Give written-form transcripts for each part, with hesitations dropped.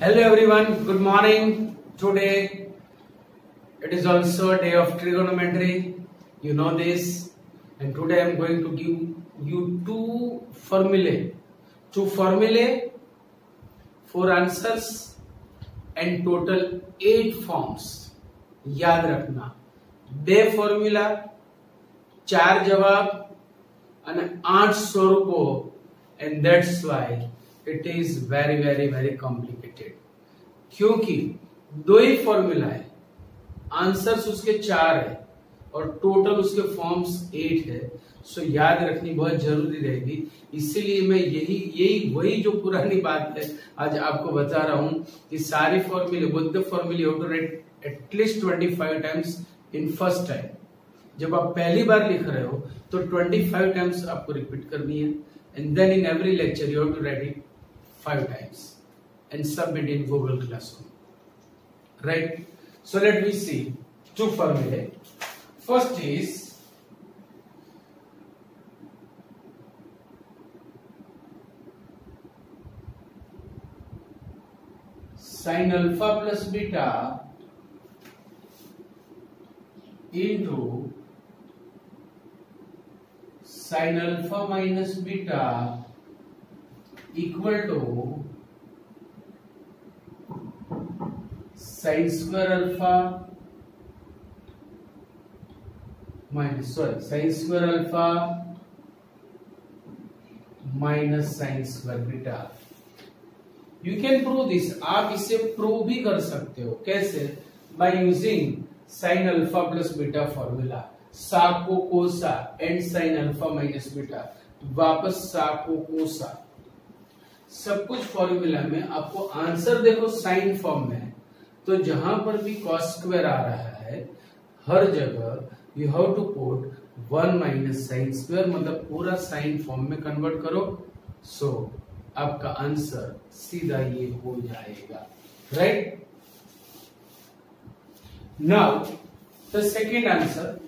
Hello everyone, good morning. Today it is also a day of trigonometry. You know this. And today I am going to give you two formulae, four answers and total 8 forms. याद रखना, बे formula 4 जवाब અને 800 રૂપિયો and that's why it is very complicated. क्योंकि दो ही formula है, answers उसके 4 है और टोटल उसके फॉर्म्स 8 है. सो याद रखनी बहुत जरूरी रहेगी. इसीलिए मैं यही वही जो पुरानी बात है आज आपको बता रहा हूं कि सारी फॉर्मूले both the formulae you have to write at least 25 times in first time. जब आप पहली बार लिख रहे हो तो 25 टाइम्स आपको रिपीट करनी है and then in every lecture you have to write it 5 times and submit in Google Classroom. Right? So let me see two formulae. First is sin alpha plus beta into sin alpha minus beta equal to sin square alpha minus sin square alpha minus sin square beta. You can prove this. आप इसे prove भी कर सकते हो. कैसे? By using sin alpha plus beta formula. सा को कोसा and sign alpha minus beta, वापस सा को कोसा. सब कुछ फॉर्मूला में आपको आंसर देखो साइन फॉर्म में, तो जहां पर भी कॉस स्क्वायर आ रहा है हर जगह you have to put 1 minus sine square, मतलब पूरा साइन फॉर्म में कन्वर्ट करो. सो आपका आंसर सीधा ये हो जाएगा. Right? Now the second answer,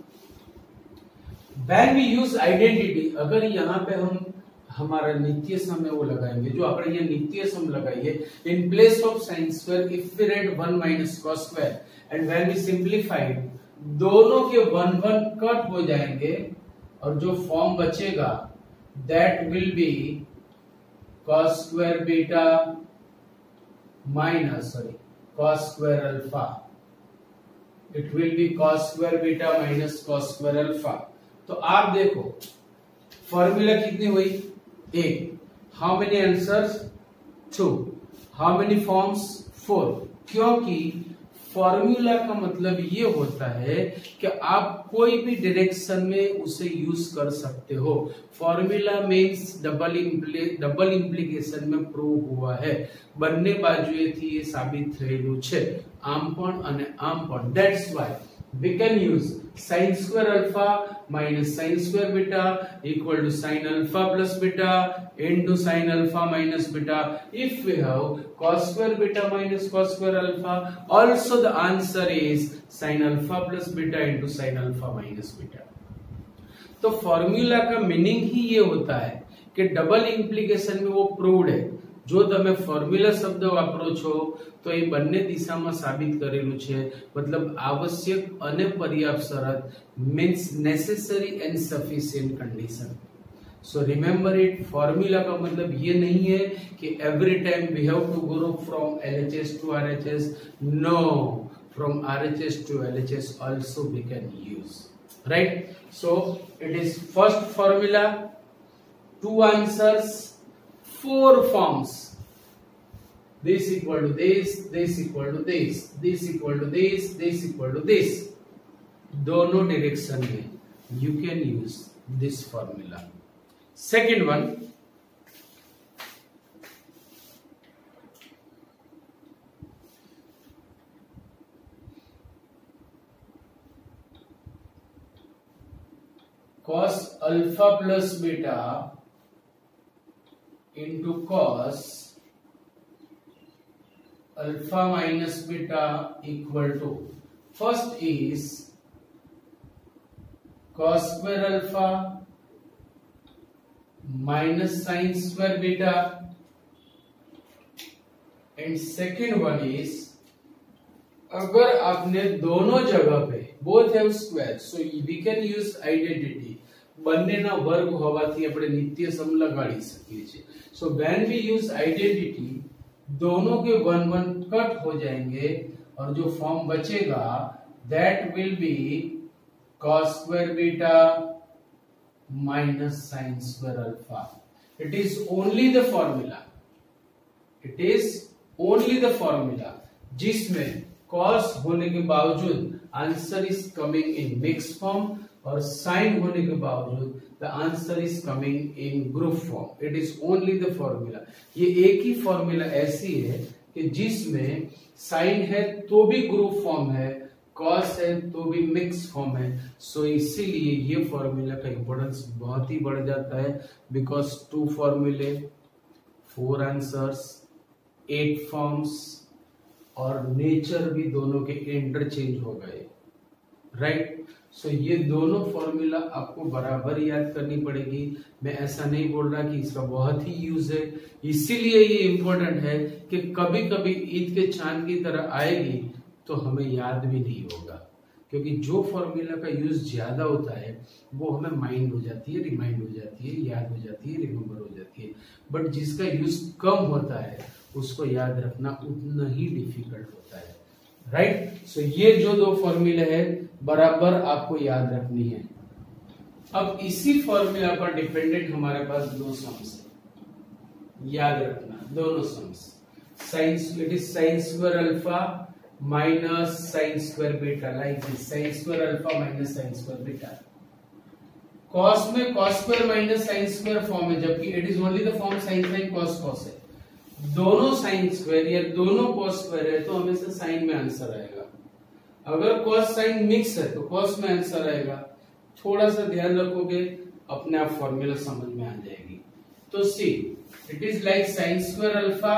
when we use identity, अगर यहाँ पे हम हमारा नित्य सम वो लगाएंगे, जो अपने ये नित्य सम लगाइए in place of sin square if we write 1 minus cos square and when we simplify दोनों के 1 कट हो जाएंगे और जो फॉर्म बचेगा that will be cos square beta minus cos square alpha. It will be cos square beta minus cos square alpha. तो आप देखो फॉर्मूला कितनी हुई? 1. How many answers? 2. How many forms? 4. क्योंकि फॉर्मूला का मतलब ये होता है कि आप कोई भी डायरेक्शन में उसे यूज कर सकते हो. फॉर्मूला मीन्स डबल इम्प्लीकेशन में प्रूव हुआ है. બંને બાજુએથી એ સાબિત થયેલું છે, આમ પણ અને આમ પણ. That's why we can use sin square alpha minus sin square beta equal to sin alpha plus beta into sin alpha minus beta. If we have cos square beta minus cos square alpha, also the answer is sin alpha plus beta into sin alpha minus beta. तो formula का meaning ही ये होता है कि double implication में वो proved है. जो તમે ફોર્મ્યુલા શબ્દ વાપરો છો તો એ બંને દિશામાં સાબિત કરેલું છે, मतलब आवश्यक અને પર્યાપ્ત શરત means necessary and sufficient condition. So remember it. Formula का मतलब ये नहीं है कि every time we have to go from LHS to RHS. No, from RHS to LHS also we can use. Right? So it is first formula, 2 answers, 4 forms. This equal to this, this equal to this, this equal to this, this equal to this. दोनों direction में you can use this formula. Second one, cos alpha plus beta into cos alpha minus beta equal to, first is cos square alpha minus sin square beta and second one is, अगर आपने दोनों जगह पे both have square so we can use identity, બંનેના વર્ગ હોવાથી આપણે નિત્ય સમ લગાડી શકીએ છીએ. So when we use identity दोनों के 1 1 कट हो जाएंगे और जो फॉर्म बचेगा that will B cos square beta minus sin square alpha. It is only the formula, it is only the formula जिसमें cos होने के बावजूद answer is coming in mix form और साइन होने के बावजूद the answer is coming in group form. It is only the formula. ये एक ही फॉर्मूला ऐसी है कि जिसमें साइन है तो भी ग्रुप फॉर्म है, कॉस है तो भी मिक्स फॉर्म है. सो इसीलिए ये फॉर्मूला का इंपॉर्टेंस बहुत ही बढ़ जाता है, बिकॉज 2 फॉर्मूले, 4 आंसर्स, 8 फॉर्म्स और नेचर भी दोनों के इंटरचेंज हो गए. राइट. सो ये दोनों फॉर्मूला आपको बराबर याद करनी पड़ेगी. मैं ऐसा नहीं बोल रहा कि इसका बहुत ही यूज है, इसीलिए ये इंपॉर्टेंट है कि कभी कभी ईद के चांद की तरह आएगी तो हमें याद भी नहीं होगा, क्योंकि जो फॉर्मूला का यूज ज्यादा होता है वो हमें माइंड हो जाती है, रिमाइंड हो जाती है, याद हो जाती है, रिमेम्बर हो जाती है. बट जिसका यूज कम होता है उसको याद रखना उतना ही डिफिकल्ट होता है. राइट. सो ये जो 2 फॉर्मूले है बराबर आपको याद रखनी है. अब इसी फॉर्मूला पर डिपेंडेंट हमारे पास 2 सम्स है, याद रखना दोनों sums. Sine, it is sine square alpha minus sine square beta, like this, sine square alpha minus sine square beta. Cos में cos square minus sine square form है, जबकि it is only the form sine sine cos cos है. दोनों sine square या दोनों cos square है तो हमेशा साइन में आंसर आएगा. अगर कॉस साइन मिक्स है तो कॉस में आंसर आएगा. थोड़ा सा ध्यान रखोगे अपने आप फॉर्मूला समझ में आ जाएगी. तो see, it is like sine square alpha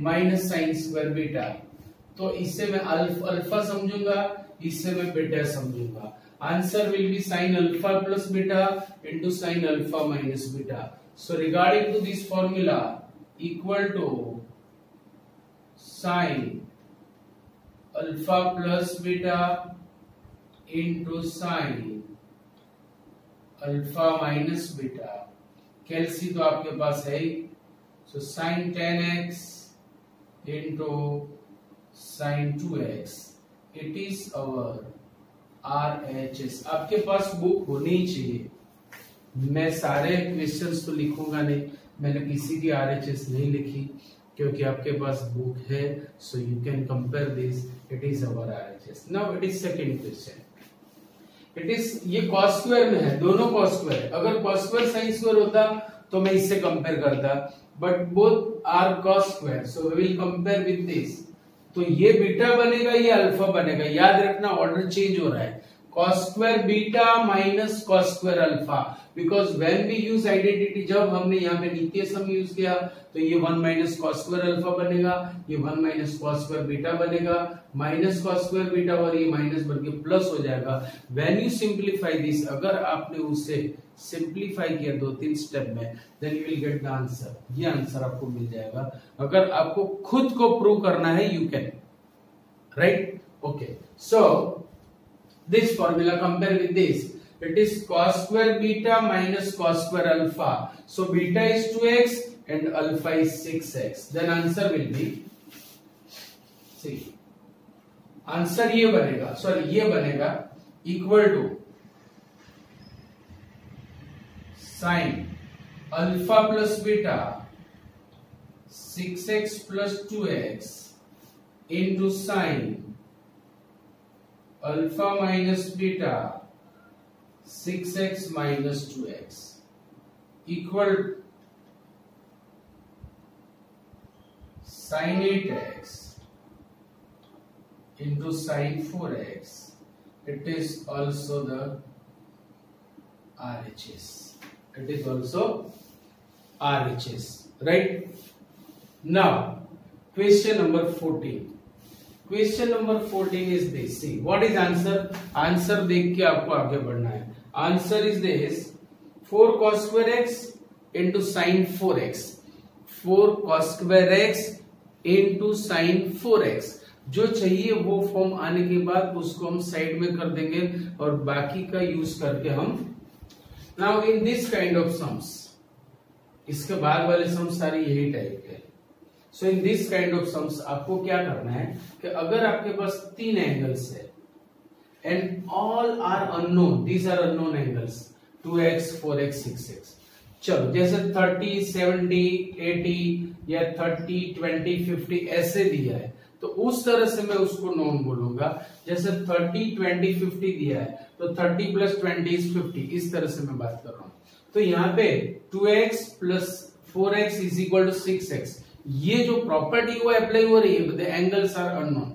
minus sine square beta. तो इससे मैं अल्फा समझूंगा, इससे मैं बीटा समझूंगा. Answer will be sine alpha plus beta into sine alpha minus beta. So regarding to this formula equal to sin alpha plus beta into sin alpha minus beta. कैल्सी तो आपके पास है ही. सो sin 10x into sin 2x. It is our RHS. आपके पास book होनी चाहिए. मैं सारे क्वेश्चंस तो लिखूंगा नहीं, मैंने किसी की RHS नहीं लिखी क्योंकि आपके पास बुक है. So you can compare this. It is our RHS. Now it is second question. It is, ये cos स्क्वायर में है, दोनों cos स्क्वायर. अगर cos स्क्वायर sin स्क्वायर होता तो मैं इससे कंपेयर करता, but both are cos square, so we will compare with this. तो ये बीटा बनेगा, ये अल्फा बनेगा. याद रखना ऑर्डर चेंज हो रहा है. cos square beta minus cos square alpha, because when we use identity, जब हमने यहाँ पे नित्य सम यूज किया तो ये 1 माइनस cos स्क्वायर अल्फा बनेगा, ये 1 माइनस cos स्क्वायर बीटा बनेगा, माइनस cos स्क्वायर बीटा और ये माइनस बन के प्लस हो जाएगा. व्हेन यू सिंप्लीफाई दिस, अगर आपने उसे सिंप्लीफाई किया 2-3 स्टेप में, then you will get the answer. ये आंसर आपको मिल जाएगा. अगर आपको खुद को प्रूव करना है you can. Right. Okay. So this formula compare with this. It is cos square beta minus cos square alpha. So beta is 2x and alpha is 6x. Then answer will be, see, answer ये बनेगा, sorry ये बनेगा equal to sin alpha plus beta 6x plus 2x into sin alpha minus beta 6x minus 2x equal sin 8x into sin 4x. It is also the RHS. It is also RHS. Right? Now, question number 14. Question number 14 is this. See, what is answer? Answer देख के आपको आगे बढ़ना है. Answer is this: 4 cos square x into sin 4x. 4 cos square x into sine 4x। जो चाहिए वो form आने के बाद उसको हम साइड में कर देंगे और बाकी का यूज करके हम now in this kind of sums, इसके बाद वाले सम्स सारी यही टाइप के। So in this kind of sums आपको क्या करना है कि अगर आपके पास 3 एंगल्स है and all are unknown, these are unknown angles 2x 4x 6x, चलो जैसे 30 70 80 या 30 20 50 ऐसे दिया है तो उस तरह से मैं उसको नॉन बोलूंगा। जैसे 30 20 50 दिया है तो 30 प्लस 20 इज 50, इस तरह से मैं बात कर रहा हूं। तो यहाँ पे 2x plus 4x is equal to 6x, ये जो प्रॉपर्टी वो अप्लाई हो रही है, द एंगल्स आर अननोन।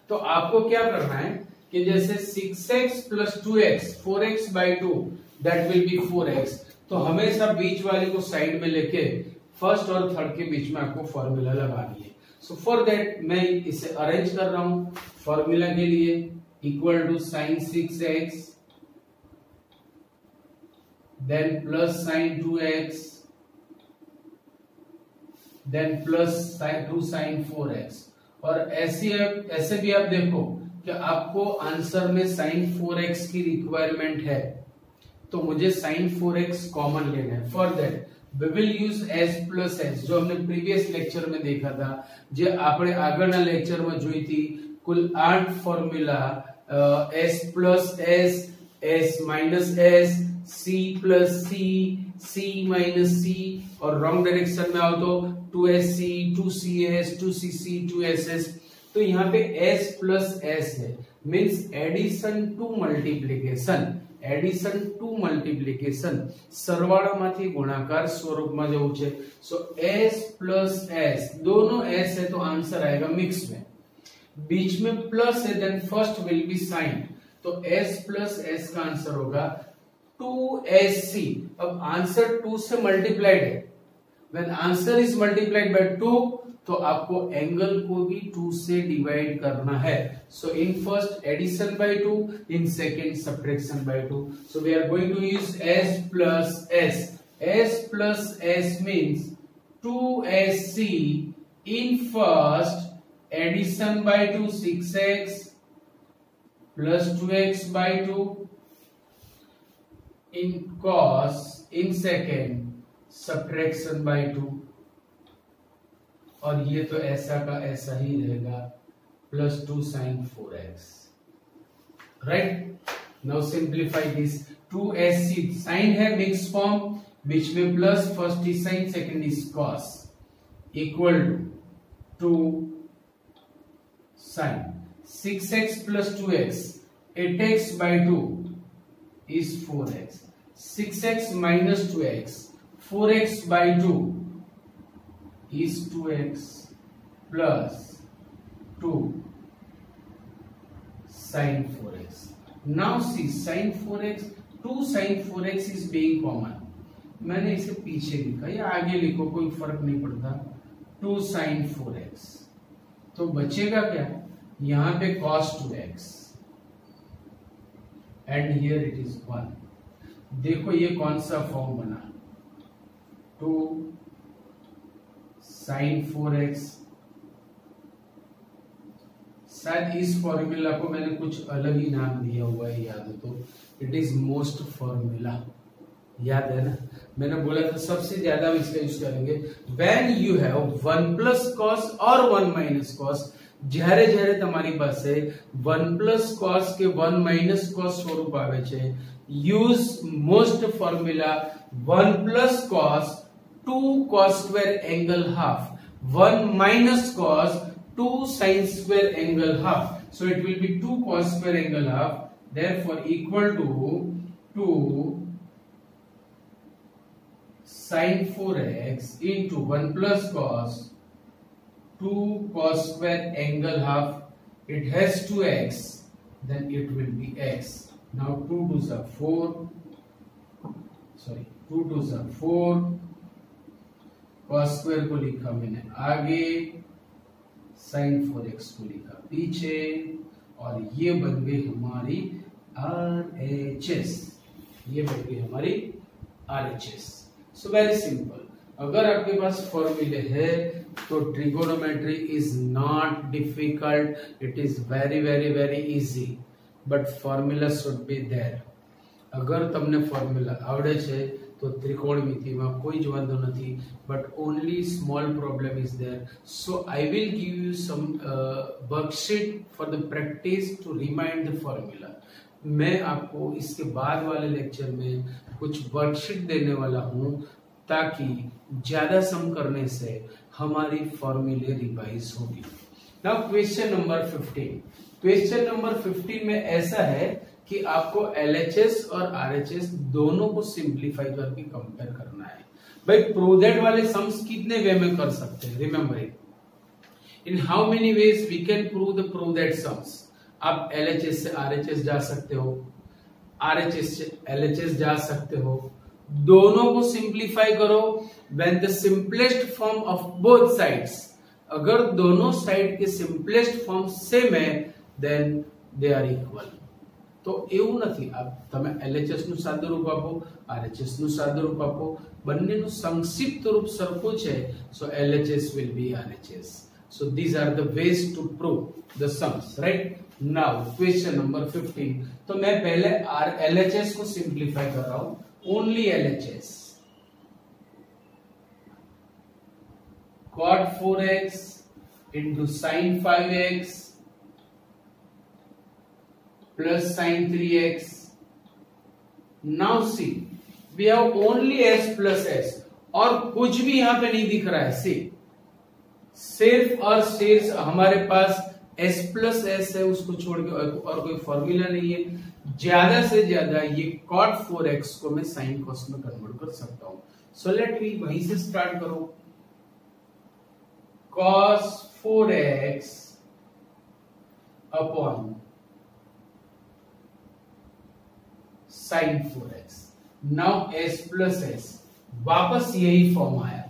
तो आपको क्या करना है कि जैसे 6x plus 2x 4x by 2 that will B 4x, तो हमेशा बीच वाले को साइड में लेके फर्स्ट और थर्ड के बीच में आपको फॉर्मूला लगानी है। सो फॉर दैट मैं इसे अरेंज कर रहा हूं फॉर्मूला के लिए, equal to sine 6x then plus sine 2x then plus 2 sine 4x। और ऐसे भी आप देखो कि आपको आंसर में साइन 4x की रिक्वायरमेंट है तो मुझे साइन 4x कॉमन लेना है। For that we will use s plus s, जो हमने प्रीवियस लेक्चर में देखा था, जो आपने આગળના લેક્ચર में જોઈ थी, कुल 8 formula s plus s, s minus s, c plus c, c minus c, और रॉन्ग डायरेक्शन में आओ तो 2sc 2cs 2cc 2ss। तो यहाँ पे s plus s है, means addition to multiplication, addition to multiplication, सरवाળામાંથી गुणाकार स्वरूपમાં જવું છે। सो s प्लस s, दोनों s है तो आंसर आएगा मिक्स में, बीच में प्लस है then first will be sine, तो s प्लस s का आंसर होगा 2sc। अब आंसर 2 से मल्टीप्लाइड है, when answer is multiplied by 2 तो आपको एंगल को भी 2 से डिवाइड करना है। So in first addition by 2, in second subtraction by 2। So we are going to use s plus s, s plus s means 2sc, in first addition by 2 6x plus 2x by 2, in cos, in second subtraction by 2, और ये तो ऐसा का ऐसा ही रहेगा plus 2 sine 4x, right. Now simplify this, 2sc sine है mix form, बीच में plus, first is sine second is cos, equal to sine 6x plus 2x 8x by 2 is 4x, 6x minus 2x 4x by 2 is 2x plus 2 sin 4x. Now see sin 4x, 2 sin 4x is being common, मैंने इसे पीछे लिखा या आगे लिखो कोई फर्क नहीं पड़ता, 2 sin 4x, तो बचेगा क्या, यहां पे cos 2x and here it is 1। देखो ये कौन सा फॉर्म बना, 2 साइन 4x, शायद इस फॉर्मूला को मैंने कुछ अलग ही नाम दिया हुआ है, याद है तो इट इज मोस्ट फॉर्मूला, याद है ना, मैंने बोला था सबसे ज्यादा हम इसका यूज करेंगे when you have 1 plus cos और 1 माइनस कॉस। જ્યારે જ્યારે તમારી પાસે 1 પ્લસ cos કે 1 માઇનસ cos સ્વરૂપ આવે છે, use most formula 1 plus cos 2 cos square angle half, 1 minus cos 2 sin square angle half, so it will be 2 cos square angle half, therefore equal to 2 sin 4x into 1 plus cos 2 cos square angle half, it has 2x, then it will be x। now 2 2s are 4, sorry 2 2s are 4, cos square को लिखा मैंने आगे, sin 4x को लिखा पीछे, और ये बन गई हमारी RHS, ये बन गई हमारी RHS। So very simple. अगर आपके पास फॉर्मूले है तो trigonometry is not difficult, it is very very very easy, but formula should be there. अगर તમને ફોર્મ્યુલા આવડે છે તો ત્રિકોણમિતિમાં કોઈ જ વાંધો નથી, but only small problem is there. So I will give you some worksheet for the practice to remind the formula. मैं आपको इसके बाद वाले लेक्चर में कुछ वर्कशीट देने वाला हूं ताकि ज्यादा सम करने से हमारी फॉर्मूले रिवाइज होगी। Now question number 15। Question number 15 में ऐसा है कि आपको LHS और RHS दोनों को सिंप्लीफाई करके कंपेयर करना है। भाई प्रोजेक्ट वाले सम्स कितने वे में कर सकते हैं, remember it, in how many ways we can prove the project sums. आप LHS से RHS जा सकते हो, RHS से LHS जा सकते हो, दोनों को सिंप्लीफाई करो। When the simplest form of both sides, अगर दोनों साइड के सिंपलेस्ट फॉर्म सेम है देन दे आर इक्वल। तो એવું નથી, તમે LHS નું સાદું રૂપ આપો, RHS નું સાદું રૂપ આપો, બંનેનું સંક્ષિપ્ત રૂપ સરખું છે, so LHS will be RHS. So these are the ways to prove the sums, right? Now question number 15। तो मैं पहले LHS को सिंप्लीफाई कर रहा हूं, only LHS। cot 4x into sin 5x plus sin 3x। Now see, we have only s plus s, और कुछ भी यहां पे नहीं दिख रहा है। सी सिर्फ और सिर्फ हमारे पास s प्लस s है, उसको छोड़ के और कोई फॉर्मूला नहीं है। ज्यादा से ज्यादा ये cot 4x को मैं sin cos में कन्वर्ट कर सकता हूं। सो लेट मी वहीं से स्टार्ट करो। cos 4x upon sin 4x। Now s plus s, वापस यही फॉर्म आया,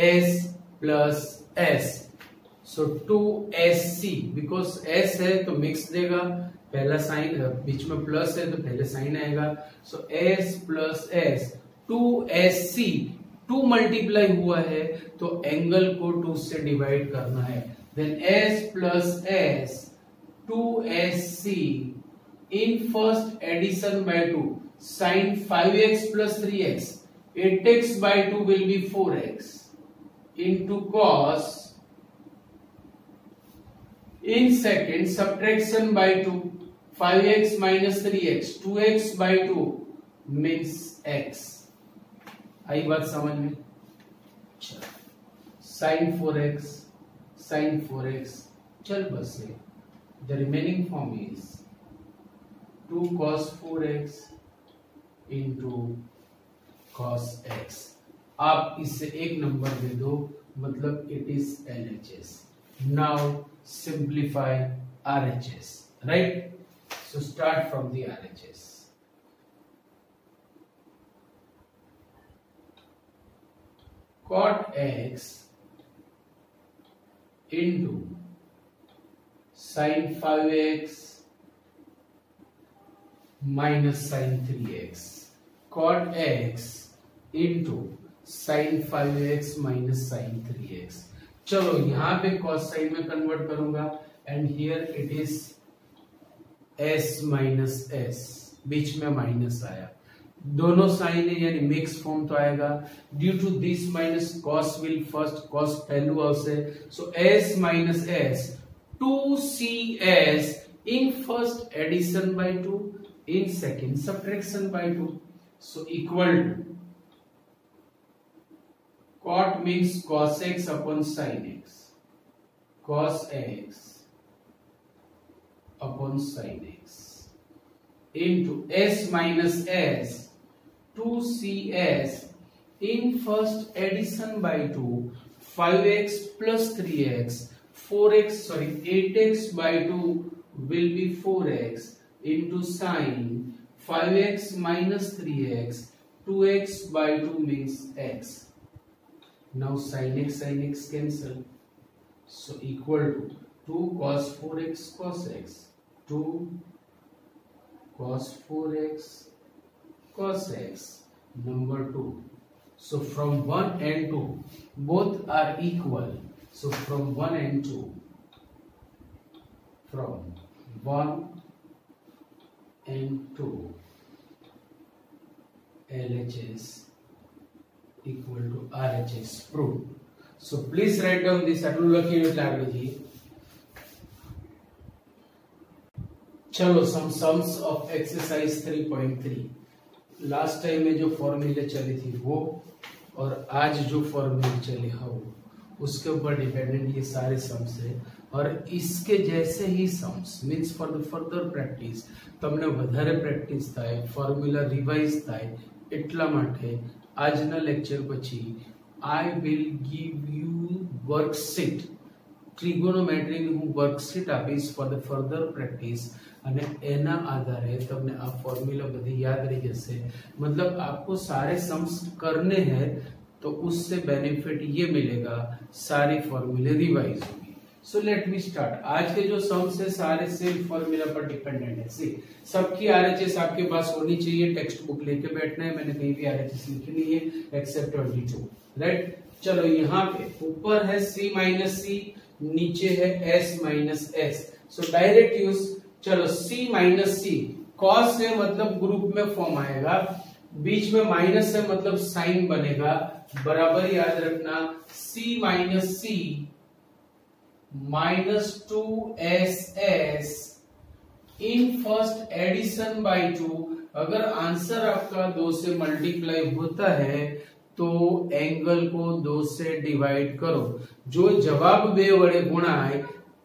s plus s, so 2sc, because s है तो मिक्स देगा, पहला साइन बीच में प्लस है तो पहले साइन आएगा, सो s plus s 2sc। 2 multiply हुआ है तो एंगल को 2 से डिवाइड करना है, then s plus s 2sc in first addition by 2, sin 5x plus 3x, 8x by 2 will be 4x into cos, in second subtraction by 2, 5x minus 3x, 2x by 2 means x। आई बात समझ में? sin 4x चल बस से, the remaining form is 2 cos 4x into cos x। आप इससे एक number दे दो, मतलब it is LHS। Now simplify RHS, right? So start from the RHS। cot x into sin 5x minus sin 3x, cot x into sin 5x minus sin 3x। चलो यहां पे cos sign में convert करूंगा, and here it is s minus s, बीच में minus आया, दोनों sign है यानी मिक्स फॉर्म तो आएगा। Due to this minus cos will first, cos पहलू આવશે, सो s minus s 2cs in first addition by 2, in second subtraction by 2, so equal to cot means cos x upon sin x, cos x upon sin x into s minus s 2cs in first addition by 2, 5x plus 3x, 8x by 2 will be 4x into sin 5x minus 3x, 2x by 2 means x। Now sin x cancel, so equal to 2 cos 4x cos x, 2 cos 4x cos x, number 2 So from 1 and 2, both are equal. So from 1 and 2, from 1 and 2, LHS equal to RHS proved. So please write down this. આટલું લખીને એટલે આગળ જઈએ. चलो some sums of exercise 3.3. Last time में जो फॉर्मूले चली थी वो और आज जो फॉर्मूले चले हो उसके ऊपर डिपेंडेंट ये सारे सम्स है और इसके जैसे ही sums means for the further practice તમને વધારે પ્રેક્ટિસ થાય ફોર્મ્યુલા રિવાઇઝ થાય એટલા માટે આજના લેક્ચર પછી I will give you worksheet ટ્રિગોનોમેટ્રીની હું વર્કશીટ આપીશ ફોર ધ ફર્ધર પ્રેક્ટિસ અને એના આધારે તમને આ ફોર્મ્યુલા બધી याद रह जैसे मतलब आपको सारे सम्स करने हैं तो उससे बेनिफिट ये मिलेगा सारी फॉर्मूले रिवाइज होगी. So let me start. आज के जो सम्स है सारे सेम फॉर्मूला पर डिपेंडेंट है. सी सबकी आरएचएस आपके पास होनी चाहिए. टेक्स्ट बुक लेके बैठना है. मैंने कहीं भी आरएचएस लिखी नहीं है एक्सेप्ट 22. राइट. चलो यहाँ पे ऊपर है C माइनस C, नीचे है S minus S. So direct use. चलो C माइनस C कॉस है मतलब ग्रुप में फॉर्म आएगा. बीच में माइनस है मतलब साइन बनेगा. बराबर याद रखना C minus C minus 2SS in first addition by 2. अगर आंसर आपका 2 से मल्टीप्लाई होता है तो एंगल को 2 से डिवाइड करो. जो जवाब 2 वडे गुणाय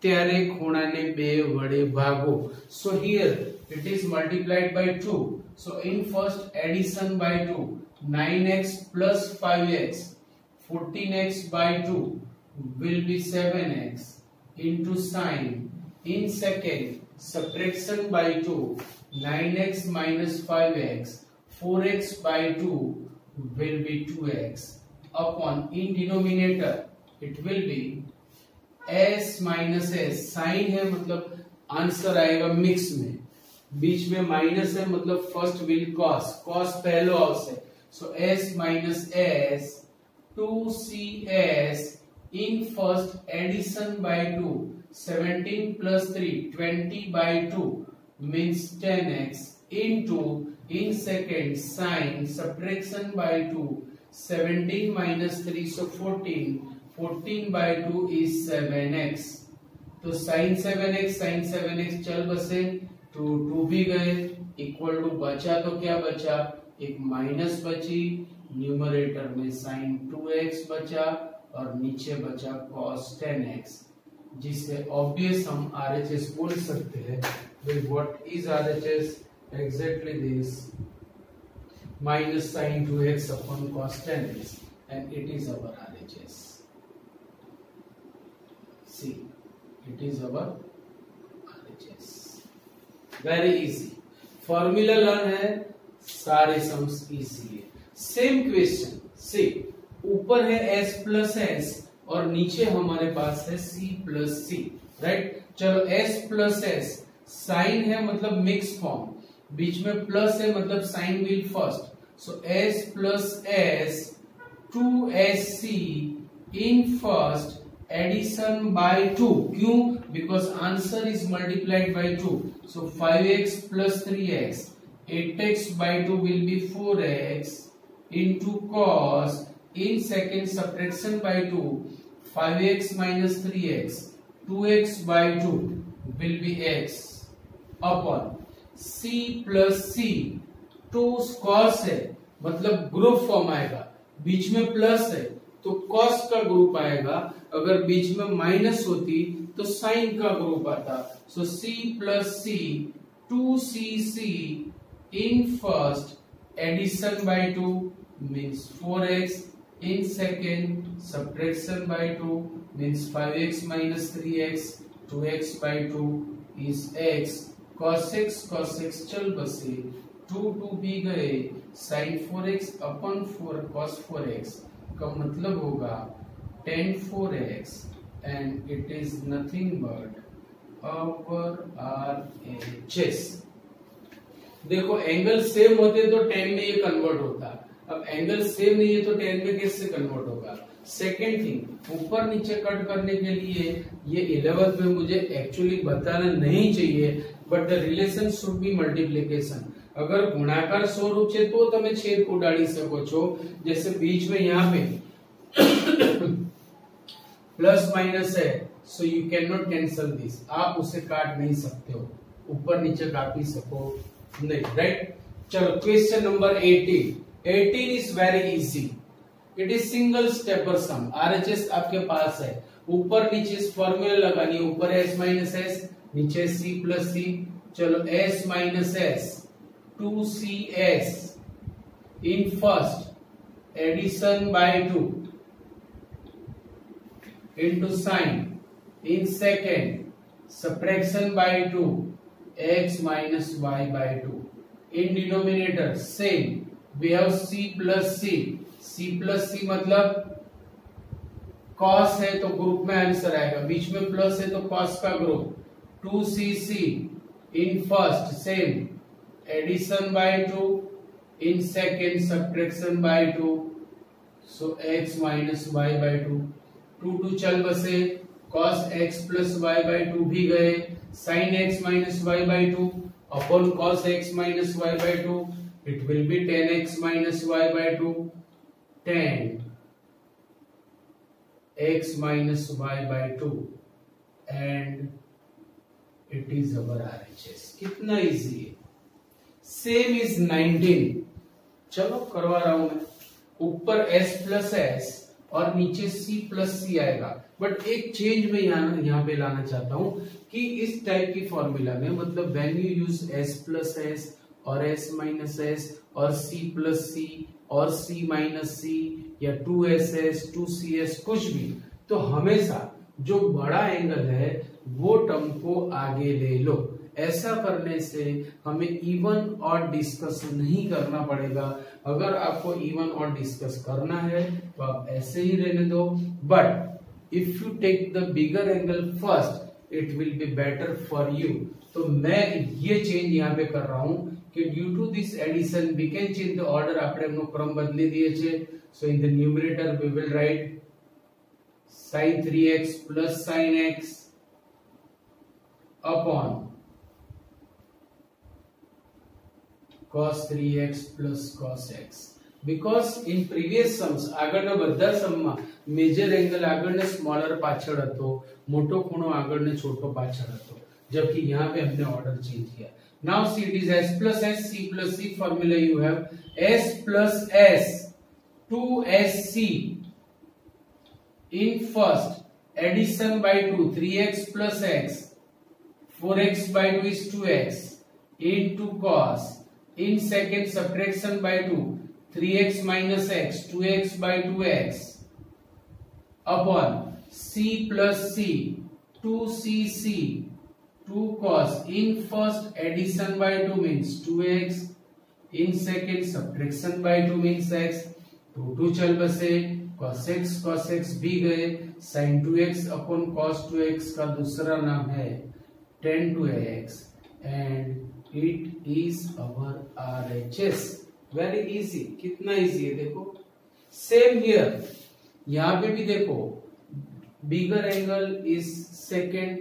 त्यारे खूणाने 2 वडे भागो. So here it is multiplied by 2. So in first addition by 2, 9x plus 5x, 14x by 2 will be 7x into sine. In second subtraction by 2, 9x minus 5x, 4x by 2 will be 2x upon in denominator it will be s minus s. Sine है मतलब answer आएगा mix में. बीच में minus है मतलब first will cos. Cos पहलो आवશે. So s minus s 2cs in first addition by 2, 17 plus 3 20 by 2 means 10x into in second sin subtraction by 2, 17 minus 3 so 14, 14 by 2 is 7x. तो sin 7x चल बसे. 2 भी गए equal to बचा तो क्या बचा एक माइनस बची. न्यूमरेटर में sin 2x बचा और नीचे बचा cos 10x जिससे ऑब्वियस हम RHS बोल सकते हैं. What is RHS? Exactly this minus sin 2x upon cos 10x and it is our RHS. See, it is our RHS. Very easy. Formula learn है. सारे सम्स इजी है. Same question. See ऊपर है s plus s और नीचे हमारे पास है c प्लस c. राइट. चलो s प्लस s साइन है मतलब मिक्स फॉर्म. बीच में प्लस है मतलब sine will first. So s plus s 2sc in first addition by 2. क्यों? Because answer is multiplied by 2. So 5x plus 3x, 8x by 2 will be 4x into cos. In second subtraction by 2, 5x minus 3x, 2x by 2 will be x upon c plus c. 2 cos है मतलब group form आएगा. बीच में plus है तो cos का group आएगा. अगर बीच में माइनस होती तो साइन का ग्रुप आता. So c plus c 2cc in first addition by 2 means 4x. In second subtraction by 2 means 5x minus 3x. 2x by 2 is x. cos x चल बसे. 2 भी गए. sin 4x अपन 4 cos 4x का मतलब होगा tan 4x and it is nothing but our RHS. देखो angle same होते तो tan में ये कन्वर्ट होता. अब एंगल सेम नहीं है तो tan में कैसे कन्वर्ट होगा। सेकेंड थिंग, ऊपर नीचे कट करने के लिए ये 11th में मुझे एक्चुअली बताना नहीं चाहिए, but the relation should be multiplication. अगर गुणाकार स्वरूप છે તો તમે છેદ ઉડાડી શકો છો, जैसे बीच में यहाँ पे प्लस माइनस है, so you can not cancel this, आप उसे काट नहीं सकते हो, ऊपर नीचे काट सको नहीं, राइट। चलो question number 18 is very easy, it is single stepper sum. RHS आपके पास है, ऊपर नीचे फॉर्मूला लगानी है, ऊपर s माइनस एस, नीचे c प्लस सी। चलो s minus S 2cs in first addition by 2 into sin, in second subtraction by 2 x minus y by 2, in denominator same we have c plus c मतलब cos है तो group में answer आएगा, बीच में plus है तो cos का group, 2cc in first same addition by 2, in second subtraction by 2, so x minus y by 2, 2 चल बसे, cos x plus y by 2 भी गए, sin x minus y by 2 upon cos x minus y by 2, it will be tan x minus y by 2, tan x minus y by 2, and it is our RHS। कितना easy है। Same is 19, चलो करवा रहा हूं मैं, ऊपर s plus S और नीचे c प्लस सी आएगा, बट एक चेंज में यहाँ पे लाना चाहता हूं कि इस टाइप की फॉर्मूला में, मतलब when you use s plus S और s माइनस एस और c प्लस सी और c माइनस सी या 2ss 2cs कुछ भी, तो हमेशा जो बड़ा एंगल है वो टर्म को आगे ले लो। ऐसा करने से हमें इवन और डिस्कस नहीं करना पड़ेगा। अगर आपको इवन और डिस्कस करना है तो आप ऐसे ही रहने दो, but if you take the bigger angle first it will be better for you. तो मैं ये चेंज यहाँ पे कर रहा हूं कि due to this addition we can change the order, આપણે એમનો ક્રમ બદલી દઈએ છે। So in the numerator we will write sin 3x plus sin x upon cos 3x plus cos x, because in previous sums આગળના બધા સમમાં major angle આગળને smaller પાછળ હતો, મોટો ખૂણો આગળને છોટો પાછળ હતો, जबकि यहाँ पे हमने ऑर्डर चेंज किया। Now see it is s plus s c plus c, formula you have s plus s 2sc in first addition by 2 3x plus x 4x by 2 is 2x into cos, in second subtraction by 2 3x minus x 2x by 2x upon c plus c 2cc 2 cos, in first addition by 2 means 2x, in second subtraction by 2 means x, 2 चल बसे, cos x भी गए, sin 2x upon cos 2x का दूसरा नाम है tan 2x, and it is our RHS। Very easy, कितना easy है देखो। सेम हियर, यहाँ पे भी देखो, bigger angle is second,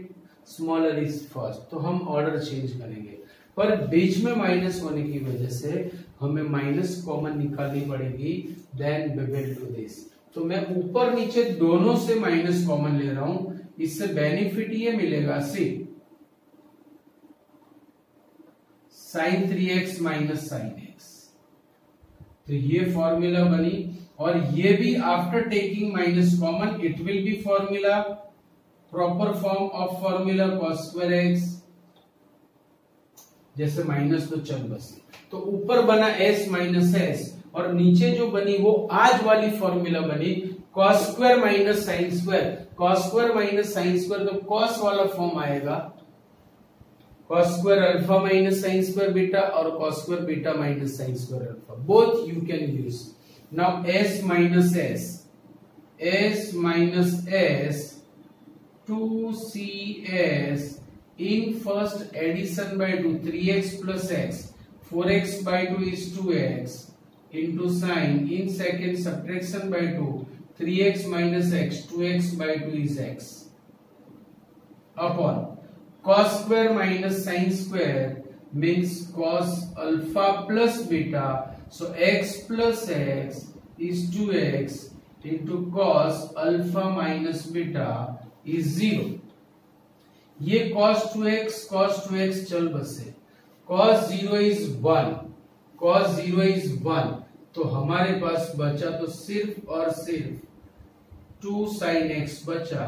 smaller is first, तो हम ऑर्डर चेंज करेंगे, पर बीच में माइनस होने की वजह से हमें माइनस कॉमन निकालनी पड़ेगी, then we will do this. तो मैं ऊपर नीचे दोनों से माइनस कॉमन ले रहा हूं, इससे बेनिफिट ये मिलेगा सी sin 3x minus sin x, तो ये फॉर्मूला बनी, और ये भी after taking minus common it will B formula, proper form of formula cos square x, जैसे माइनस तो चल बसी, तो ऊपर बना s माइनस s और नीचे जो बनी वो आज वाली फॉर्मूला बनी cos square minus sine square, cos square minus sine square, तो cos वाला फॉर्म आएगा cos square alpha minus sine square beta और cos square beta minus sine square alpha, both you can use. Now s minus s 2cs in first addition by 2 3x plus x 4x by 2 is 2x into sine in second subtraction by 2 3x minus x 2x by 2 is x upon cos square minus sin square means cos alpha plus beta, so x plus x is 2x into cos alpha minus beta is 0. ये cos 2x चल बसे, cos 0 is 1, cos 0 is 1, तो हमारे पास बचा तो सिर्फ और सिर्फ 2 sin x बचा,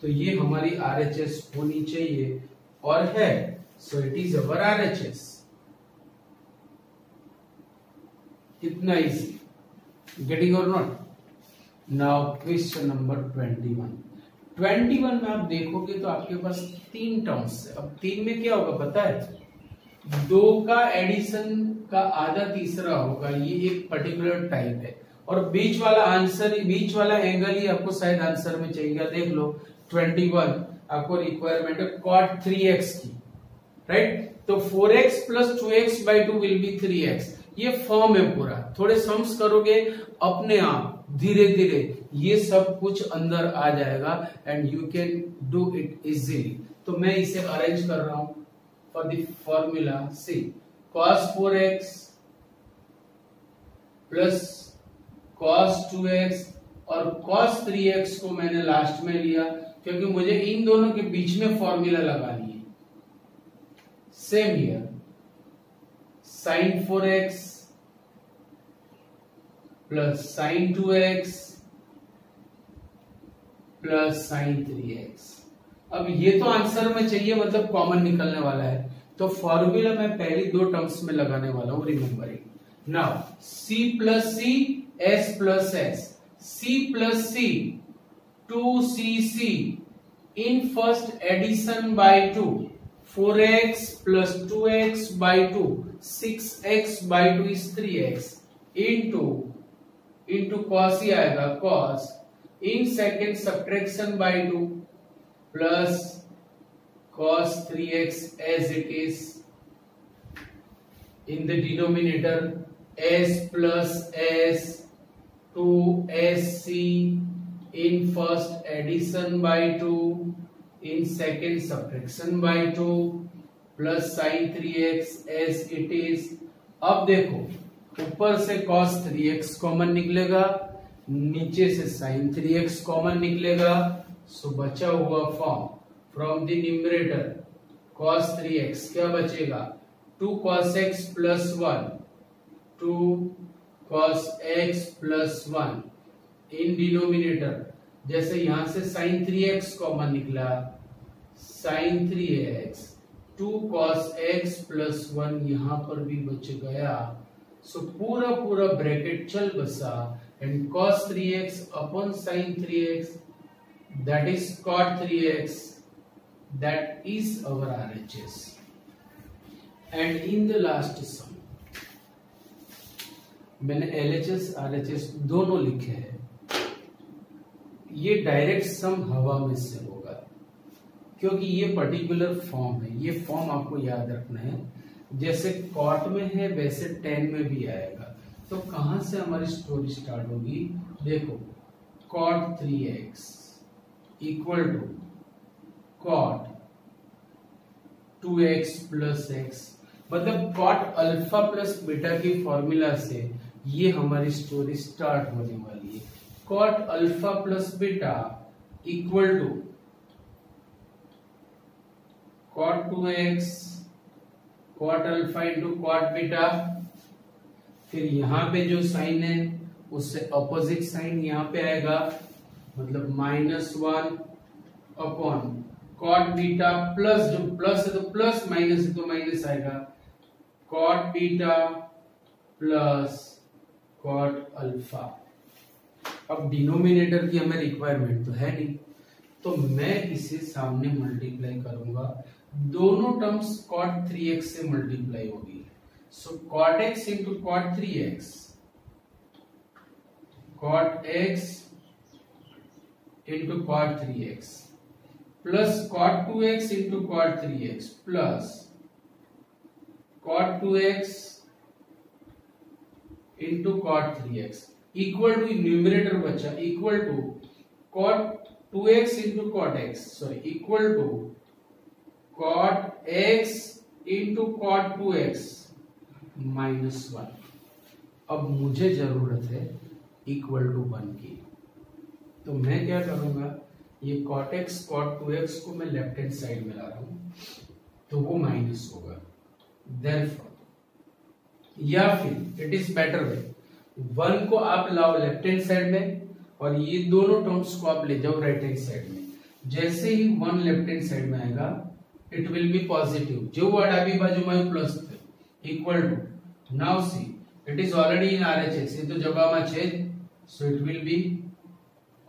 तो ये हमारी RHS होनी चाहिए और है, so it is our RHS. कितना easy, getting or not? Now question number 21. 21 में आप देखोगे तो आपके पास 3 टर्म्स है. अब 3 में क्या होगा पता है, 2 का एडिशन का आधा तीसरा होगा, ये एक पर्टिकुलर टाइप है, और बीच वाला आंसर, बीच वाला एंगल ही आपको शायद आंसर में चाहिए. देख लो 21 आपको रिक्वायरमेंट है cot 3x की, राइट? तो 4x plus 2x by 2 will be 3x. ये फॉर्म है पूरा, थोड़े सम्स करोगे अपने आप धीरे धीरे ये सब कुछ अंदर आ जाएगा and you can do it easily. तो मैं इसे अरेंज कर रहा हूं for the formula. See cos 4x plus cos 2x और cos 3x को मैंने लास्ट में लिया क्योंकि मुझे इन दोनों के बीच में फॉर्मूला लगानी है. Same here sin 4x plus sin 2x plus sin 3x. अब ये तो आंसर में चाहिए, मतलब कॉमन निकलने वाला है, तो फॉर्मूला मैं पहली 2 टर्म्स में लगाने वाला हूं. Remembering now c plus c s plus s, c plus c 2cc in first addition by 2 4x plus 2x by 2 6x by 2 is 3x into cos ही आएगा cos in second subtraction by 2 plus cos 3x as it is in the denominator s plus s 2sc in first addition by 2 in second subtraction by 2 plus sin 3x as it is. अब देखो ऊपर से cos 3x common निकलेगा, नीचे से sin 3x common निकलेगा, सो बचा हुआ form from the numerator cos 3x क्या बचेगा 2 cos x plus 1 2 cos x plus 1 in denominator, जैसे यहां से sin 3x कॉमन निकला, sin 3x 2 cos x plus 1 यहां पर भी बच गया, सो पूरा पूरा ब्रैकेट चल बसा and cos 3x upon sin 3x that is cot 3x, that is our RHS. and in the last sum मैंने LHS RHS दोनों लिखे हैं. ये डायरेक्ट सम हवा में से होगा क्योंकि ये पर्टिकुलर फॉर्म है. ये फॉर्म आपको याद रखना है, जैसे कॉट में है वैसे टेन में भी आएगा. तो कहां से हमारी स्टोरी स्टार्ट होगी, देखो cot 3x equal to cot 2x plus x, मतलब cot अल्फा प्लस बीटा की फॉर्मूला से ये हमारी स्टोरी स्टार्ट होने वाली है. cot alpha plus beta equal to cot 2x cot alpha into cot beta, फिर यहाँ पे जो साइन है उससे अपोजिट साइन यहाँ पे आएगा, मतलब -1 अपॉन cot बीटा प्लस, जो प्लस है तो प्लस, माइनस है तो माइनस आएगा, cot beta plus cot alpha. अब डिनोमिनेटर की हमें रिक्वायरमेंट तो है नहीं, तो मैं इसे सामने मल्टीप्लाई करूंगा, दोनों टर्म्स cot 3x से मल्टीप्लाई होगी, so cot x into cot 3x cot x into cot 3x plus cot 2x into cot 3x plus cot 2x into cot 3x equal to numerator बचा equal to cot 2x into cot x sorry equal to cot x into cot 2x minus 1। अब मुझे जरूरत है equal to 1 की, तो मैं क्या करूंगा, ये कॉट x कॉट 2x को मैं लेफ्ट हैंड साइड में ला रहा हूं तो वो माइनस होगा। देयरफॉर या फिर इट इज बेटर वे, 1 को आप लाओ लेफ्ट हैंड साइड में और ये दोनों टर्म्स को आप ले जाओ राइट हैंड साइड में। जैसे ही 1 लेफ्ट हैंड साइड में आएगा इट विल बी पॉजिटिव, जो वो डाबी बाजू में प्लस थे equal to now see it is already in RHS, ये तो जगह में छे, so it will be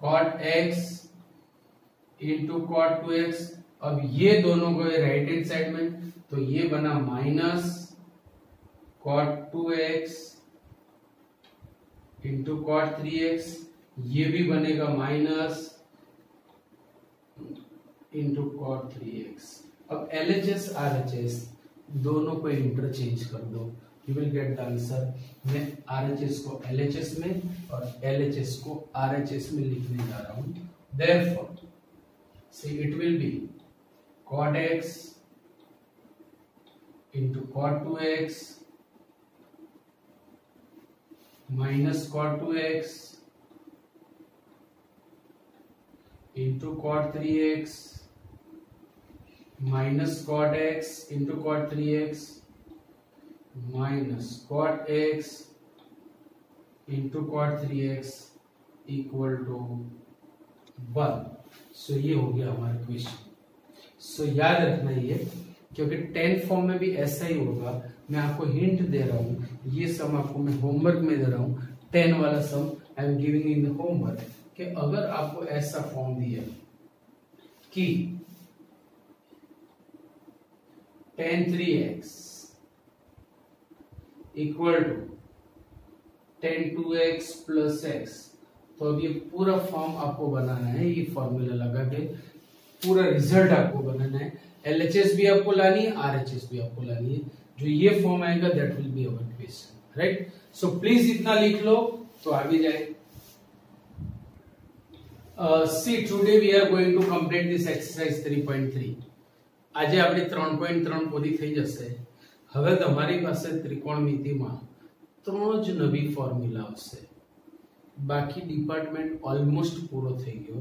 cot x into cot 2x। अब ये दोनों गए राइट हैंड साइड में तो ये बना minus cot 2x into cot 3x, ये भी बनेगा माइनस इंटू कॉट 3x। अब LHS RHS दोनों को इंटरचेंज कर दो, you will get the answer. मैं RHS को LHS में और LHS को RHS में लिखने जा रहा हूं। Therefore see it will be cot x into cot 2x minus cot 2x into cot 3x minus cot x into cot 3x minus cot x into cot 3x equal to 1। So ये हो गया हमारा question. सो याद रखना ये, क्योंकि 10 form में भी ऐसा ही होगा। मैं आपको हिंट दे रहा हूं, ये सम आपको मैं होमवर्क में दे रहा हूं, 10 वाला sum I am giving in the homework, कि अगर आपको ऐसा फॉर्म दिया कि tan 3x equal to tan 2x plus x, तो अब ये पूरा फॉर्म आपको बनाना है, ये फॉर्मूला लगा के पूरा रिजल्ट आपको बनाना है। LHS भी आपको लानी है, RHS भी आपको लानी है। जो ये फॉर्म आएगा that will be our question, right. So please इतना लिख लो तो आगे जाए। See, today we are going to complete this exercise 3.3. આજે આપણે 3.3 પૂરી થઈ જશે। હવે તમારી પાસે ત્રિકોણમિતિમાં 3 જ નવી ફોર્મ્યુલા આવશે, बाकी डिपार्टमेंट ऑलमोस्ट पूरा થઈ ગયો।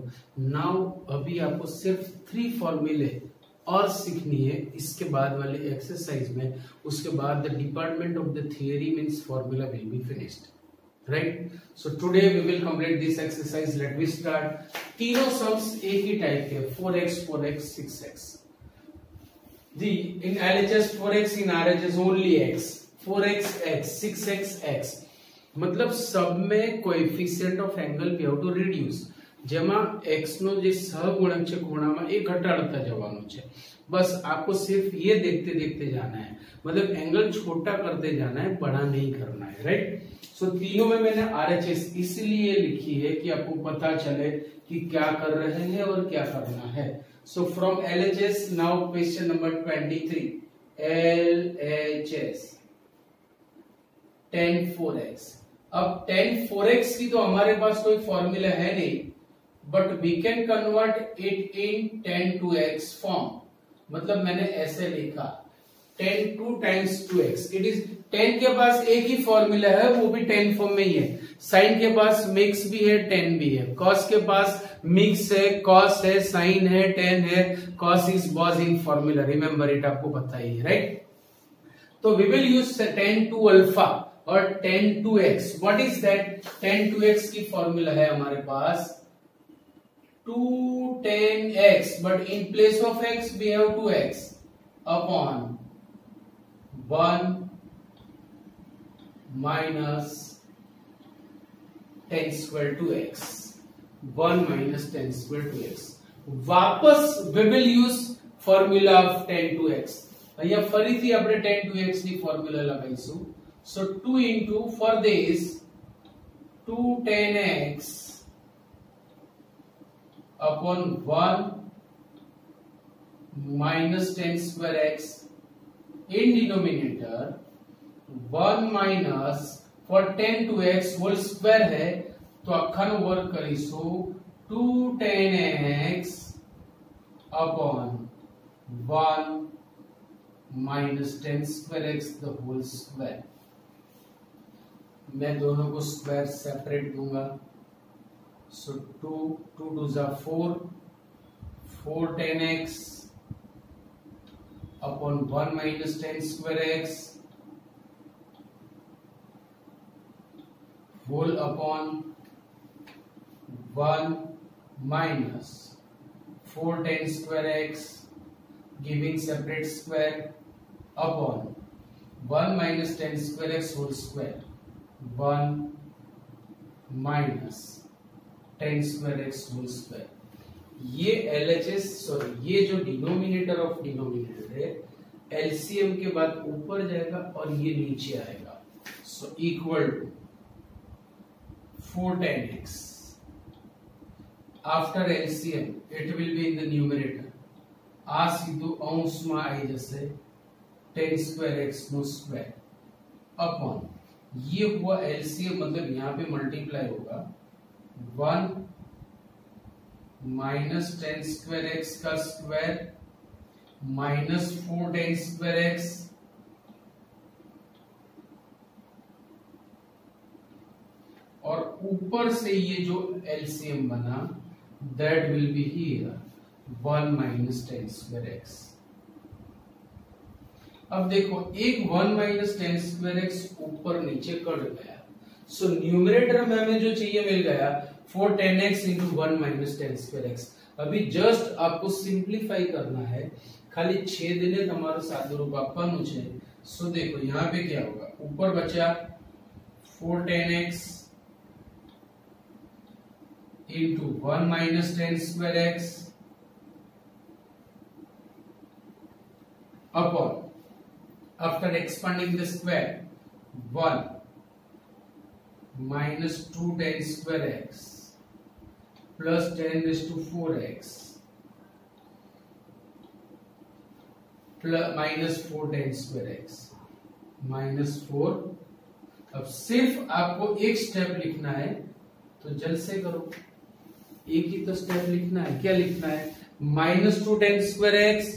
नाउ अभी आपको सिर्फ 3 फॉर्मूले और सीखनी है इसके बाद वाले एक्सरसाइज में, उसके बाद the department of the theory means formula will be finished, right. So today we will complete this exercise. Let we start. तीनों सम्स एक ही टाइप के, 4x 4x 6x। The in LHS 4x, in RHS only x, 4x x 6x x। मतलब सब में coefficient of angle we have to reduce, જેમાં x નો જે સહગુણક છે ખૂણામાં એ ઘટાડતા જવાનું છે। बस आपको सिर्फ ये देखते देखते जाना है, मतलब एंगल छोटा करते जाना है, बड़ा नहीं करना है, राइट। सो तीनों में मैंने RHS इसलिए लिखी है कि आपको पता चले कि क्या कर रहे हैं और क्या करना है। So from LHS now question number 23, LHS tan 4x। अब tan 4x की तो हमारे पास कोई फॉर्मूला है नहीं, but we can convert it in tan 2x form. मतलब मैंने ऐसे लिखा tan 2 times 2x। It is tan के पास एक ही फॉर्मूला है, वो भी tan फॉर्म में ही है। sin के पास मिक्स भी है, tan भी है। cos के पास मिक्स है, cos है, sin है, tan है। cos is was in formula, remember it, आपको पता ही है, राइट। तो we will use tan 2 alpha और tan 2x। What is that? tan 2x की फॉर्मूला है हमारे पास 2 tan x, but in place of x we have 2x upon 1 minus tan square 2x, 1 minus tan square 2x। वापस we will use formula of tan 2x। અહીંયા ફરીથી આપણે tan 2x ની formula લગાવીશું। so 2 into, for this 2 tan x upon 1 minus tan square x, in denominator 1 minus for 10 2x whole square है तो अखन work करीशु 2 10x upon 1 minus 10 square x the whole square. मैं दोनों को स्क्वायर सेपरेट दूंगा, सो 2 2 2 जा 4 4 10x upon 1 minus 10 square x whole upon 1 minus 4 10 square x giving separate square upon 1 minus 10 square x whole square 1 minus 10 square x whole square. ये LHS sorry ये जो denominator of denominator है LCM के बाद ऊपर जाएगा और ये नीचे आएगा, so equal to 4 10x after LCM it will be in the numerator आ सीधो अंश में आई जैसे 10 square x no square upon ये हुआ LCM मतलब यहाँ पे मल्टीप्लाई होगा 1 माइनस 10 स्क्वायर x का स्क्वायर माइनस 4 10 स्क्वायर x और ऊपर से ये जो LCM बना that will be here 1 minus 10 square x। अब देखो एक 1 माइनस 10 स्क्वायर x ऊपर नीचे कट गया, सो न्यूमरेटर में हमें जो चाहिए मिल गया 4 10x into 1 minus 10 square x। अभी जस्ट आपको सिंप्लीफाई करना है, खाली 6 दिने तुम्हारा सादरूप आपन छे। सो देखो यहाँ पे क्या होगा, ऊपर बचा 4 10x into 1 minus 10 square x upon after expanding the square 1 minus 2 10 square x plus 10 raised to 4x plus minus 4 10 square x minus 4। अब सिर्फ आपको एक स्टेप लिखना है तो जल्द से करो, एक ही तो स्टेप लिखना है। क्या लिखना है, minus 2 10 square x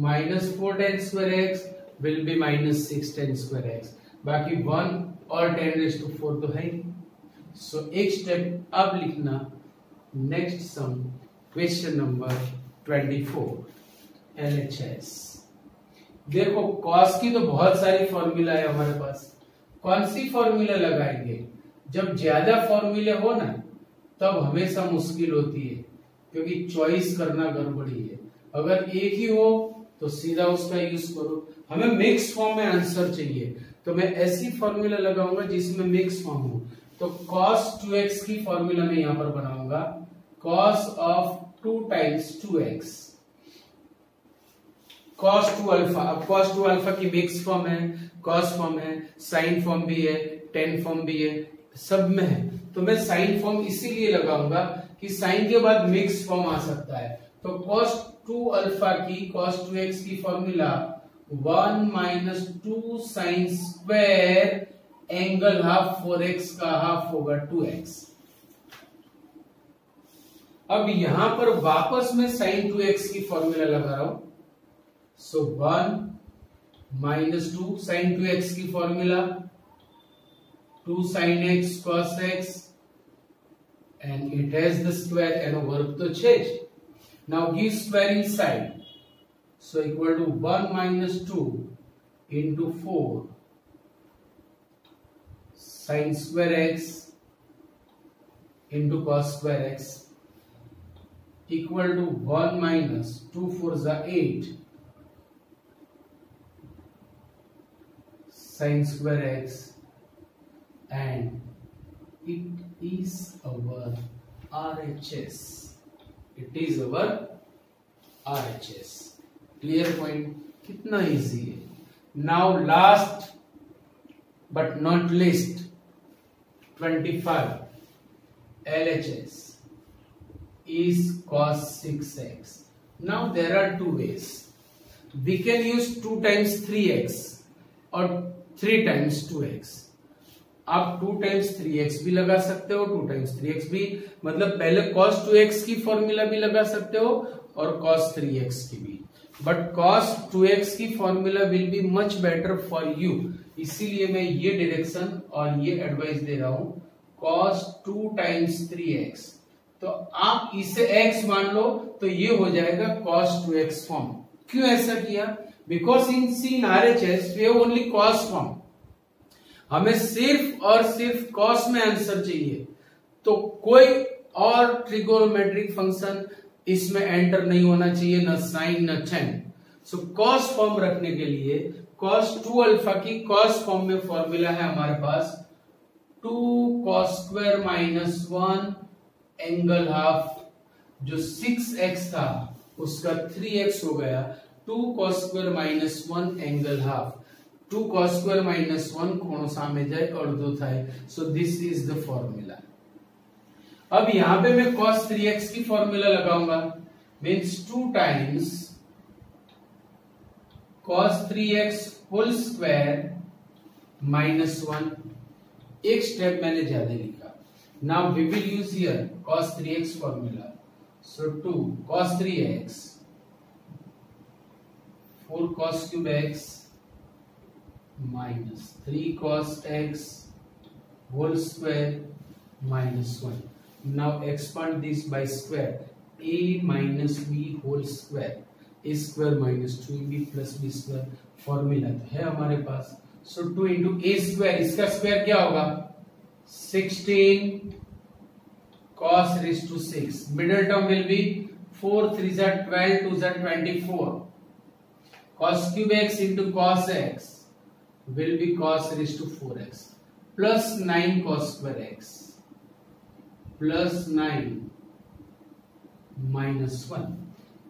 minus 4 10 square x will be minus 6 10 square x, बाकी 1 और 10 रेज़ टू 4 तो है ही। सो एक स्टेप अब लिखना next sum question number 24 LHS। देखो कॉस की तो बहुत सारी फॉर्मूला है हमारे पास, कौन सी फॉर्मूला लगाएंगे, जब ज्यादा फॉर्मूले हो ना तब हमेशा मुश्किल होती है क्योंकि चॉइस करना गड़बड़ी है। अगर एक ही हो तो सीधा उसका यूज करो, हमें मिक्स फॉर्म में आंसर चाहिए तो मैं ऐसी फॉर्मूला लगाऊंगा जिसमें मिक्स फॉर्म हो। तो cos 2x की फॉर्मूला में यहां पर बनाऊंगा cos of 2 times 2x cos 2 alpha. अब cos 2 अल्फा की मिक्स फॉर्म है, cos फॉर्म है, साइन फॉर्म भी है, टेन फॉर्म भी है, सब में है, तो मैं साइन फॉर्म इसीलिए लगाऊंगा कि साइन के बाद मिक्स फॉर्म आ सकता है। तो cos 2 अल्फा की cos 2x की formula 1 minus 2 sine square angle half 4x का हाफ होगा 2x। अब यहां पर वापस मैं साइन 2x की फॉर्मूला लगा रहा हूं, सो 1 माइनस 2 साइन 2x की formula 2 sin x cos x and it has the square and work to change. Now give square inside, so equal to 1 minus 2 into 4 sin square x into cos square x equal to 1 minus 2 4 is 8 sin square x and it is our RHS. It is our RHS. Clear point? कितना easy है. Now last but not least 25 LHS is cos 6x. Now there are two ways. We can use 2 times 3x or 3 times 2x. आप 2 times 3x भी लगा सकते हो, 2 times 3x भी, मतलब पहले cos 2x की फॉर्मूला भी लगा सकते हो और cos 3x की भी, बट cos 2x की formula will be much better for you, इसीलिए मैं ये डायरेक्शन और ये एडवाइस दे रहा हूं, cos 2 टाइम्स 3x। तो आप इसे x मान लो तो ये हो जाएगा cos 2x फॉर्म। क्यों ऐसा किया? Because in see RHS we have only cos form, हमें सिर्फ और सिर्फ cos में आंसर चाहिए, तो कोई और ट्रिगोनोमेट्रिक फंक्शन इसमें एंटर नहीं होना चाहिए, न साइन न tan। सो cos फॉर्म रखने के लिए cos 2 अल्फा की cos फॉर्म में फॉर्मूला है हमारे पास 2 cos square minus 1 angle half, जो 6x था उसका 3x हो गया, 2 cos square minus 1 angle half, 2 cos square minus 1 ખૂણો સામે જાય અડધો થાય, so this is the formula. अब यहां पे मैं cos 3x की फॉर्मूला लगाऊंगा, means 2 times cos 3x whole square minus 1, एक स्टेप मैंने ज्यादा लिखा। Now we will use here cos 3x formula, so 2 cos 3x 4 cos cube x minus 3 cos x whole square minus 1. Now expand this by square, a minus b whole square, a square minus 2ab plus b square, formula तो है हमारे पास। सो 2 into ए square, इसका square क्या होगा 16 cos raised to 6, middle term will be 4 3 जा 12 2 जा 24, cos cube x into cos x will be cos raised to 4x plus 9 cos square x plus 9 minus 1.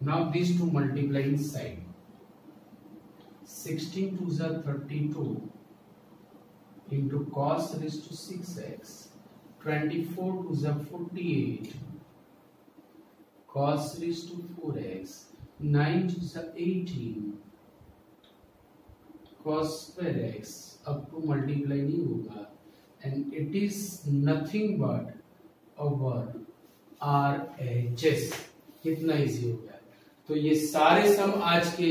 Now these two multiply inside, 16 2 जा 32 into cos raised to 6x, 24 2 जा 48 cos raised to 4x, 9 2 जा 18 cos square x, अब to multiply नहीं होगा, and it is nothing but our RHS। कितना easy हो गया। तो ये सारे सम आज के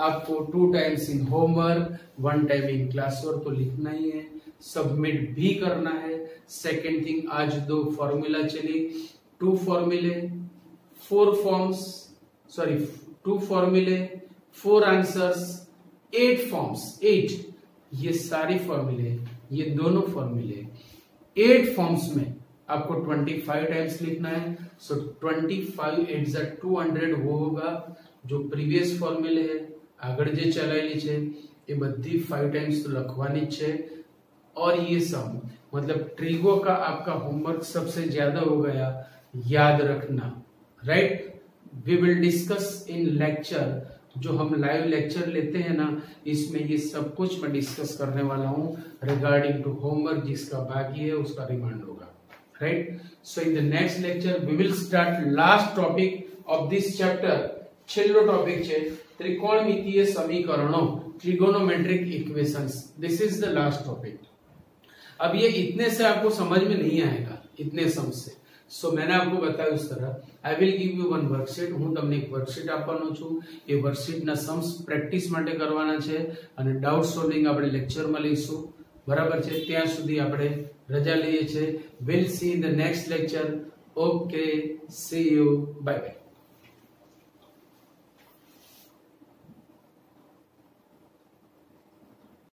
आपको 2 times in homework, 1 time in class work तो लिखना ही है, सबमिट भी करना है। सेकेंड थिंग, आज 2 फॉर्मूला चली, 2 फॉर्मूले 4 फॉर्म्स, सॉरी 2 फॉर्मूले 4 आंसर्स 8 फॉर्म्स, 8, ये सारी फॉर्मूले, ये दोनों फॉर्मूले 8 फॉर्म्स में आपको 25 टाइम्स लिखना है। सो 25 8 जा 200 वो होगा जो प्रीवियस फॉर्मूले है આગળ જે ચલાયેલી છે એ બધી 5 टाइम्स तो લખવાની જ છે। और ये सम मतलब ट्रिगो का आपका होमवर्क सबसे ज्यादा हो गया, याद रखना, right. We will discuss in lecture, जो हम लाइव लेक्चर लेते हैं ना, इसमें ये सब कुछ मैं डिस्कस करने वाला हूं रिगार्डिंग टू होमवर्क, जिसका बाकी है उसका रिमांड होगा, right. So in the next lecture we will start last topic of this chapter. छेल्लो टॉपिक है त्रिकोणमितीय समीकरणों, trigonometric equations, this is the last topic. अब ये इतने से आपको समझ में नहीं आएगा, इतने सम से। सो मैंने आपको बताया उस तरह आई will give you one worksheet, હું તમને એક વર્કશીટ આપવાનો છું, એ વર્કશીટના सम्स પ્રેક્ટિસ માટે કરવાના છે અને ડાઉટ સોલ્વિંગ આપણે લેક્ચરમાં લઈશું, બરાબર છે। ત્યાં સુધી આપણે રજા લઈએ છીએ। Will see in the next lecture. Okay, C you, bye bye.